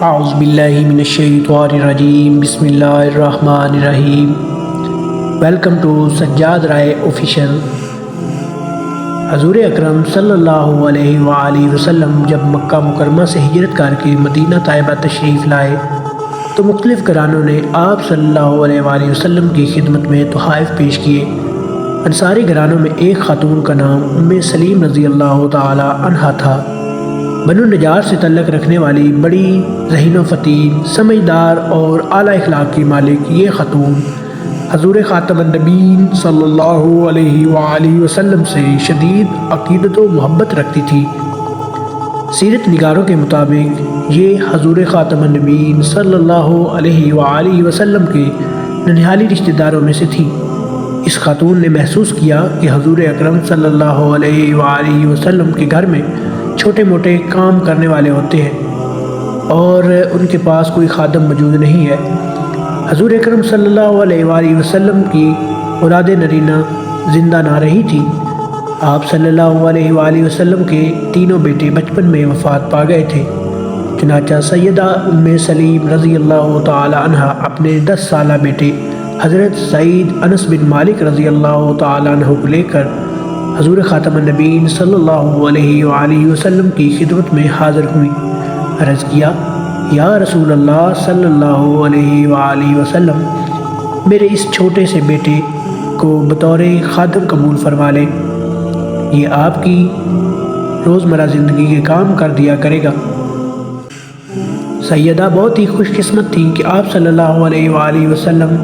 اعوذ باللہ من الشیطان الرجیم بسم اللہ الرحمن الرحیم۔ Welcome to Sajjad Rai official. حضور اکرم صلی اللہ علیہ وآلہ وسلم جب مکہ مکرمہ سے ہجرت کر کے مدینہ طیبہ تشریف لائے تو مختلف گھرانوں نے آپ صلی اللہ علیہ وآلہ وسلم کی خدمت میں تحائف پیش کیے۔ انصاری گھرانوں میں ایک خاتون کا نام ام سلیم رضی اللہ تعالی عنہا تھا۔ بنو نجار سے تعلق رکھنے والی بڑی ذہین و فطین، سمجھدار اور اعلیٰ اخلاق کی مالک یہ خاتون حضور خاتم النبیین صلی اللہ علیہ وآلہ وسلم سے شدید عقیدت و محبت رکھتی تھی۔ سیرت نگاروں کے مطابق یہ حضور خاتم النبیین صلی اللہ علیہ وآلہ وسلم کے ننہالی رشتہ داروں میں سے تھی۔ اس خاتون نے محسوس کیا کہ حضور اکرم صلی اللہ علیہ وآلہ وسلم کے گھر میں چھوٹے موٹے کام کرنے والے ہوتے ہیں اور ان کے پاس کوئی خادم موجود نہیں ہے۔ حضور اکرم صلی اللہ علیہ وآلہ وسلم کی اولاد نرینہ زندہ نہ رہی تھی۔ آپ صلی اللہ علیہ وآلہ وسلم کے تینوں بیٹے بچپن میں وفات پا گئے تھے۔ چنانچہ سیدہ ام سلیم رضی اللہ تعالی عنہ اپنے 10 سالہ بیٹے حضرت سعید انس بن مالک رضی اللہ تعالی عنہ کو لے کر حضور خاتم النبیین صلی اللہ علیہ وآلہ وسلم کی خدمت میں حاضر ہوئی۔ عرض کیا، یا رسول اللہ صلی اللہ علیہ وآلہ وسلم، میرے اس چھوٹے سے بیٹے کو بطور خادم قبول فرما لیں، یہ آپ کی روزمرہ زندگی کے کام کر دیا کرے گا۔ سیدہ بہت ہی خوش قسمت تھی کہ آپ صلی اللہ علیہ وآلہ وسلم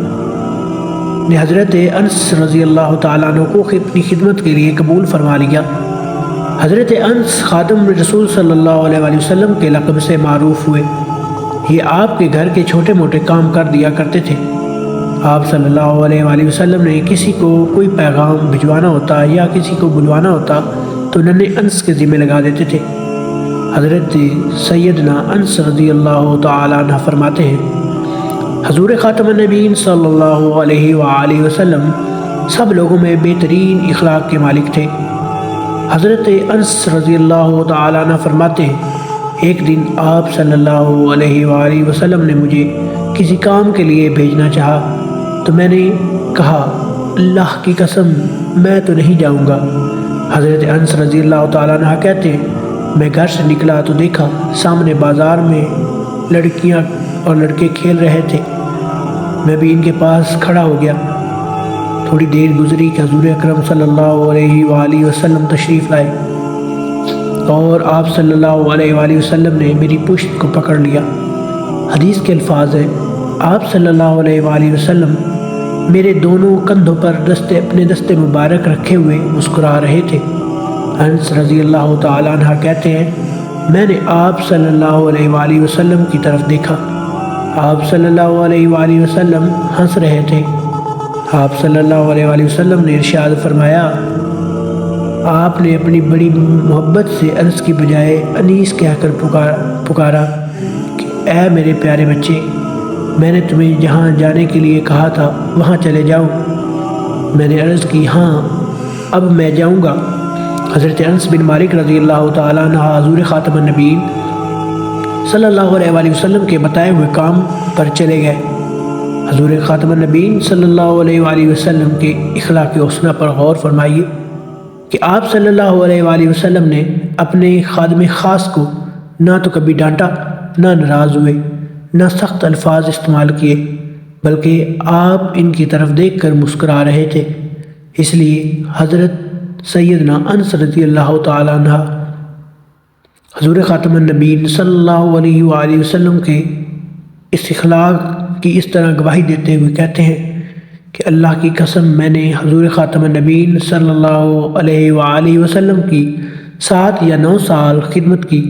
نے حضرت انس رضی اللہ تعالیٰ عنہ کو اپنی خدمت کے لیے قبول فرما لیا۔ حضرت انس خادم رسول صلی اللہ علیہ وآلہ وسلم کے لقب سے معروف ہوئے۔ یہ آپ کے گھر کے چھوٹے موٹے کام کر دیا کرتے تھے۔ آپ صلی اللہ علیہ وآلہ وسلم نے کسی کو کوئی پیغام بھجوانا ہوتا یا کسی کو بلوانا ہوتا تو ننھے انس کے ذمہ لگا دیتے تھے۔ حضرت سیدنا انس رضی اللہ تعالیٰ عنہ فرماتے ہیں، حضور خاتم النبیین صلی اللہ علیہ وآلہ وسلم سب لوگوں میں بہترین اخلاق کے مالک تھے۔ حضرت انس رضی اللہ تعالیٰ عنہ فرماتے ہیں، ایک دن آپ صلی اللہ علیہ وآلہ وسلم نے مجھے کسی کام کے لیے بھیجنا چاہا تو میں نے کہا، اللہ کی قسم میں تو نہیں جاؤں گا۔ حضرت انس رضی اللہ تعالیٰ عنہ کہتے ہیں، میں گھر سے نکلا تو دیکھا سامنے بازار میں لڑکیاں اور لڑکے کھیل رہے تھے۔ میں بھی ان کے پاس کھڑا ہو گیا۔ تھوڑی دیر گزری کہ حضور اکرم صلی اللہ علیہ وآلہ وسلم تشریف لائے اور آپ صلی اللہ علیہ وآلہ وسلم نے میری پشت کو پکڑ لیا۔ حدیث کے الفاظ ہیں، آپ صلی اللہ علیہ وآلہ وسلم میرے دونوں کندھوں پر اپنے دستے مبارک رکھے ہوئے مسکرا رہے تھے۔ انس رضی اللہ تعالیٰ عنہ کہتے ہیں، میں نے آپ صلی اللہ علیہ وآلہ وسلم کی طرف دیکھا۔ آپ صلی اللہ علیہ وآلہ وسلم ہنس رہے تھے۔ آپ صلی اللہ علیہ وآلہ وسلم نے ارشاد فرمایا، آپ نے اپنی بڑی محبت سے انس کی بجائے انیس کہہ کر پکارا کہ اے میرے پیارے بچے، میں نے تمہیں جہاں جانے کے لیے کہا تھا وہاں چلے جاؤ۔ میں نے عرض کی، ہاں اب میں جاؤں گا۔ حضرت انس بن مالک رضی اللہ تعالیٰ عنہ حضور خاتم النبیین صلی اللہ علیہ وآلہ وسلم کے بتائے ہوئے کام پر چلے گئے۔ حضور خاتم النبیین صلی اللہ علیہ وآلہ وسلم کے اخلاق حسنہ پر غور فرمائیے کہ آپ صلی اللہ علیہ وآلہ وسلم نے اپنے خادم خاص کو نہ تو کبھی ڈانٹا، نہ ناراض ہوئے، نہ سخت الفاظ استعمال کیے، بلکہ آپ ان کی طرف دیکھ کر مسکرا رہے تھے۔ اس لیے حضرت سیدنا انس رضی اللہ تعالیٰ عنہ حضور خاتم النبیین صلی اللہ علیہ وآلہ وسلم کے اس اخلاق کی اس طرح گواہی دیتے ہوئے کہتے ہیں کہ اللہ کی قسم میں نے حضور خاتم النبیین صلی اللہ علیہ وآلہ وسلم کی 7 یا 9 سال خدمت کی۔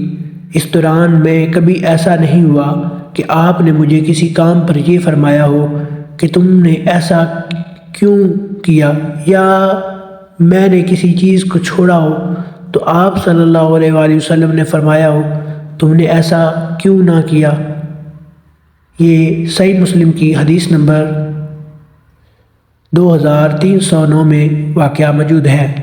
اس دوران میں کبھی ایسا نہیں ہوا کہ آپ نے مجھے کسی کام پر یہ فرمایا ہو کہ تم نے ایسا کیوں کیا، یا میں نے کسی چیز کو چھوڑا ہو تو آپ صلی اللہ علیہ وآلہ وسلم نے فرمایا ہو تم نے ایسا کیوں نہ کیا۔ یہ صحیح مسلم کی حدیث نمبر 2309 میں واقعہ موجود ہے۔